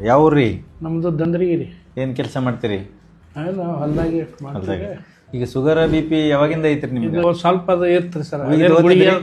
ಯಾವ್ರಿ? ನಮ್ದು ದಂದ್ರಿಗೆ ರೀ. ಏನ್ ಕೆಲಸ ಮಾಡ್ತೀರಿ? ನಾವು ಹೊಲ್ದಾಗೆ ಮಾಡ್ತೀವಿ. ಈಗ ಶುಗರ್ BP ಯಾವಾಗಿಂದ ಐತ್ರಿ ನಿಮ್ಗೆ? ಇದು ಸ್ವಲ್ಪ ಅದು ಇರ್ತ್ರಿ ಸರ್,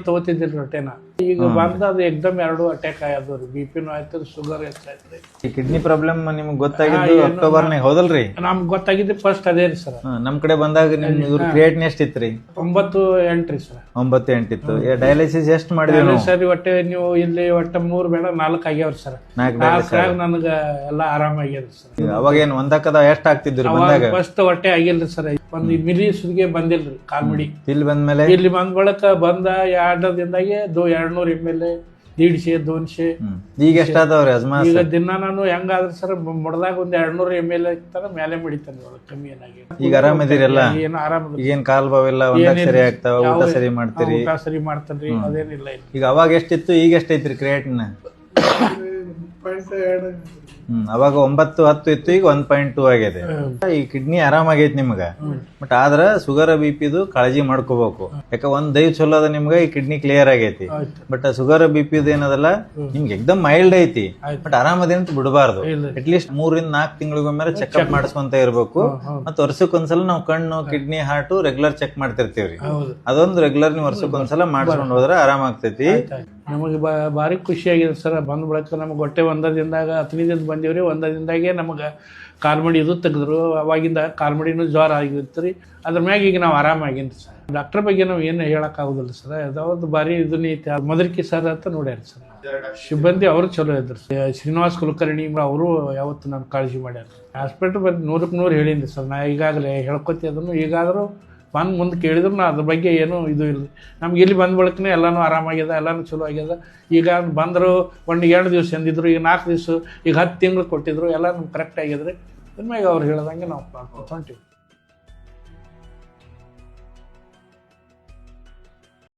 ತಗೋತಿದ್ದಿಲ್ಲ ರೊಟ್ಟೆನ. ಈಗ ಬಂದ ಅದು ಎಕ್ದಮ್ 2 ಅಟ್ಯಾಕ್ ಆಯ್ತು ರೀ. BP-ನೂ ಆಯ್ತು, ಶುಗರ್ ಹೆಚ್ಚಾಯ್ತು. ಈ ಕಿಡ್ನಿ ಪ್ರಾಬ್ಲಮ್ ನಿಮ್ಗೆ ಗೊತ್ತಾಗಿದ್ದು ಅಕ್ಟೋಬರ್ನಾಗ ಹೌದಲ್ರಿ? ನಮ್ಗೆ ಗೊತ್ತಾಗಿದ್ದು ಫಸ್ಟ್ ಅದೇ ರೀ ಸರ್. ನಮ್ ಕಡೆ ಬಂದಾಗ ನಿಮ್ ಕ್ರಿಯೇಟಿನ್ ಎಷ್ಟ್ ಇತ್ರಿ? 9-8 ರೀ ಸರ್. 9-8 ಇತ್ತು. ಡಯಾಲಿಸಿಸ್ ಎಷ್ಟ್ ಮಾಡಿದ್ರಿ ಸರ್? ಒಟ್ಟೆ ನೀವು ಇಲ್ಲಿ ಒಟ್ಟೆ 3 ಬೇಡ 4 ಆಗ್ಯಾವ್ರಿ ಸರ್. 4 ನನಗ ಎಲ್ಲ ಆರಾಮಾಗ್ಯದ ಸರ್. ಅವಾಗೇನು ಒಂದಕ್ಕದ ಎಷ್ಟ್ ಆಗ್ತಿದ್ರಿ ಬಂದಾಗ? ಫಸ್ಟ್ ಹೊಟ್ಟೆ ಆಗಿಲ್ರಿ ಸರ್. ಒಂದ್ ಮಿಲಿ ಸುದಿಗೆ ಬಂದಿಲ್ರಿ ಕಾಲ್ಮಡಿ. ಇಲ್ಲಿ ಬಂದ್ಮೇಲೆ ಇಲ್ಲಿ ಬಂದ ಬಳಕ ಬಂದ 2 ದಿನದಾಗೆ 200 ml 150 200. ಈಗ ಎಷ್ಟಾದವ್ರಿ ಅಜ್ಮಾ? ಈಗ ದಿನ ನಾನು ಹೆಂಗಾದ್ರೆ ಸರ್ ಮುಡ್ದಾಗ ಒಂದ್ 200 ml ತರ ಮೇಲೆ ಮುಡಿತಾನೆ, ಕಮ್ಮಿ ಏನಾಗಿ. ಈಗ ಆರಾಮದಿರಲ್ಲ? ಏನು ಆರಾಮ. ಈಗೇನ್ ಕಾಲ್ ಬಾವೆಲ್ಲ ಒಂದಾಗ ಸರಿ ಆಗ್ತಾವ? ಊಟ ಸರಿ ಮಾಡ್ತೀರಿ? ಊಟ ಸರಿ ಮಾಡ್ತಾನ್ರಿ, ಅದೇನಿಲ್ಲ. ಈಗ ಅವಾಗ ಎಷ್ಟಿತ್ತು, ಈಗ ಎಷ್ಟೈತ್ರಿ ಕ್ರಿಯೇಟಿನ್? ಅವಾಗ 9-10 ಇತ್ತು, ಈಗ 1.2 ಆಗಿದೆ. ಈ ಕಿಡ್ನಿ ಆರಾಮಾಗೈತಿ ನಿಮ್ಗ. ಬಟ್ ಆದ್ರ ಶುಗರ್ BP-ದು ಕಾಳಜಿ ಮಾಡ್ಕೋಬೇಕು. ಯಾಕ ಒಂದ್ ದೈವ ಚಲೋ ಅದ ನಿಮ್ಗ, ಈ ಕಿಡ್ನಿ ಕ್ಲಿಯರ್ ಆಗೈತಿ. ಬಟ್ ಶುಗರ್ BP-ದು ಏನದಲ್ಲ ನಿಮ್ಗೆ ಎಕ್ದಮ್ ಮೈಲ್ಡ್ ಐತಿ, ಬಟ್ ಆರಾಮದೆ ಅಂತ ಬಿಡಬಾರ್ದು. ಅಟ್ಲೀಸ್ಟ್ 3-4 ತಿಂಗಳಿಗೊಮ್ಮೆ ಚೆಕ್ಅಪ್ ಮಾಡಿಸ್ಕೊಂತ ಇರ್ಬೇಕು. ಮತ್ತ್ ವರ್ಷಕ್ಕೊಂದ್ಸಲ ನಾವು ಕಣ್ಣು, ಕಿಡ್ನಿ, ಹಾರ್ಟ್ ರೆಗ್ಯುಲರ್ ಚೆಕ್ ಮಾಡ್ತಿರ್ತೀವ್ರಿ. ಅದೊಂದು ರೆಗ್ಯುಲರ್ ನೀವು ವರ್ಷಕ್ಕೊಂದ್ಸಲ ಮಾಡಿಸ್ಕೊಂಡು ಹೋದ್ರೆ ಆರಾಮ ಆಗ್ತೈತಿ. ನಮಗೆ ಭಾರಿ ಖುಷಿ ಆಗಿದೆ ಸರ್. ಬಂದ್ ಬಳಕ ನಮ್ಗೆ ಹೊಟ್ಟೆ 1 ದಿನದಾಗ 15 ದಿನ ಬಂದಿವ್ರಿ. 1 ದಿನದಾಗೆ ನಮಗೆ ಕಾಲ್ಮಡಿ ಇದು ತೆಗೆದ್ರು. ಅವಾಗಿಂದ ಕಾಲ್ಮಡಿನೂ ಜ್ವರ ಆಗಿರ್ತೀರಿ. ಅದ್ರ ಮ್ಯಾಗ ಈಗ ನಾವು ಆರಾಮಾಗಿನ್ರಿ ಸರ್. ಡಾಕ್ಟರ್ ಬಗ್ಗೆ ನಾವು ಏನು ಹೇಳಕ್ ಆಗುದಿಲ್ಲ ಸರ್. ಅದಾವ್ದು ಭಾರಿ ಇದನ್ನ ಐತಿ. ಮೊದಲಿಕೆ ಸರ್ ಅಂತ ನೋಡ್ಯಾರ ಸರ್. ಸಿಬ್ಬಂದಿ ಅವರು ಚಲೋ ಇದ್ರು. ಶ್ರೀನಿವಾಸ್ ಕುಲಕರ್ಣಿ ಅವರು ಯಾವತ್ತು ನಾನು ಕಾಳಜಿ ಮಾಡ್ಯಾರ. ಹಾಸ್ಪಿಟಲ್ ಬಂದು 100ಕ್ಕೆ 100 ಹೇಳಿದ್ರಿ ಸರ್. ನಾ ಈಗಾಗಲೇ ಹೇಳ್ಕೊತಿ ಅದನ್ನು. ಈಗಾದರೂ ಬಂದು ಮುಂದೆ ಕೇಳಿದ್ರು ನಾ ಅದ್ರ ಬಗ್ಗೆ ಏನೂ ಇದು ಇಲ್ಲ. ನಮ್ಗೆ ಇಲ್ಲಿ ಬಂದ ಬಳಕನೇ ಎಲ್ಲನೂ ಆರಾಮಾಗ್ಯದ, ಎಲ್ಲನೂ ಚಲೋ ಆಗ್ಯದ. ಈಗ ಬಂದರು 1-2 ದಿವಸ ಎಂದಿದ್ರು, ಈಗ 4 ದಿವಸ, ಈಗ 10 ತಿಂಗಳು ಕೊಟ್ಟಿದ್ರು. ಎಲ್ಲ ನಮ್ಗೆ ಕರೆಕ್ಟ್ ಆಗಿದ್ರೆ ಇನ್ಮ್ಯಾಗ ಅವ್ರು ಹೇಳ್ದಂಗೆ ನಾವು ಹೊಂಟಿವಿ.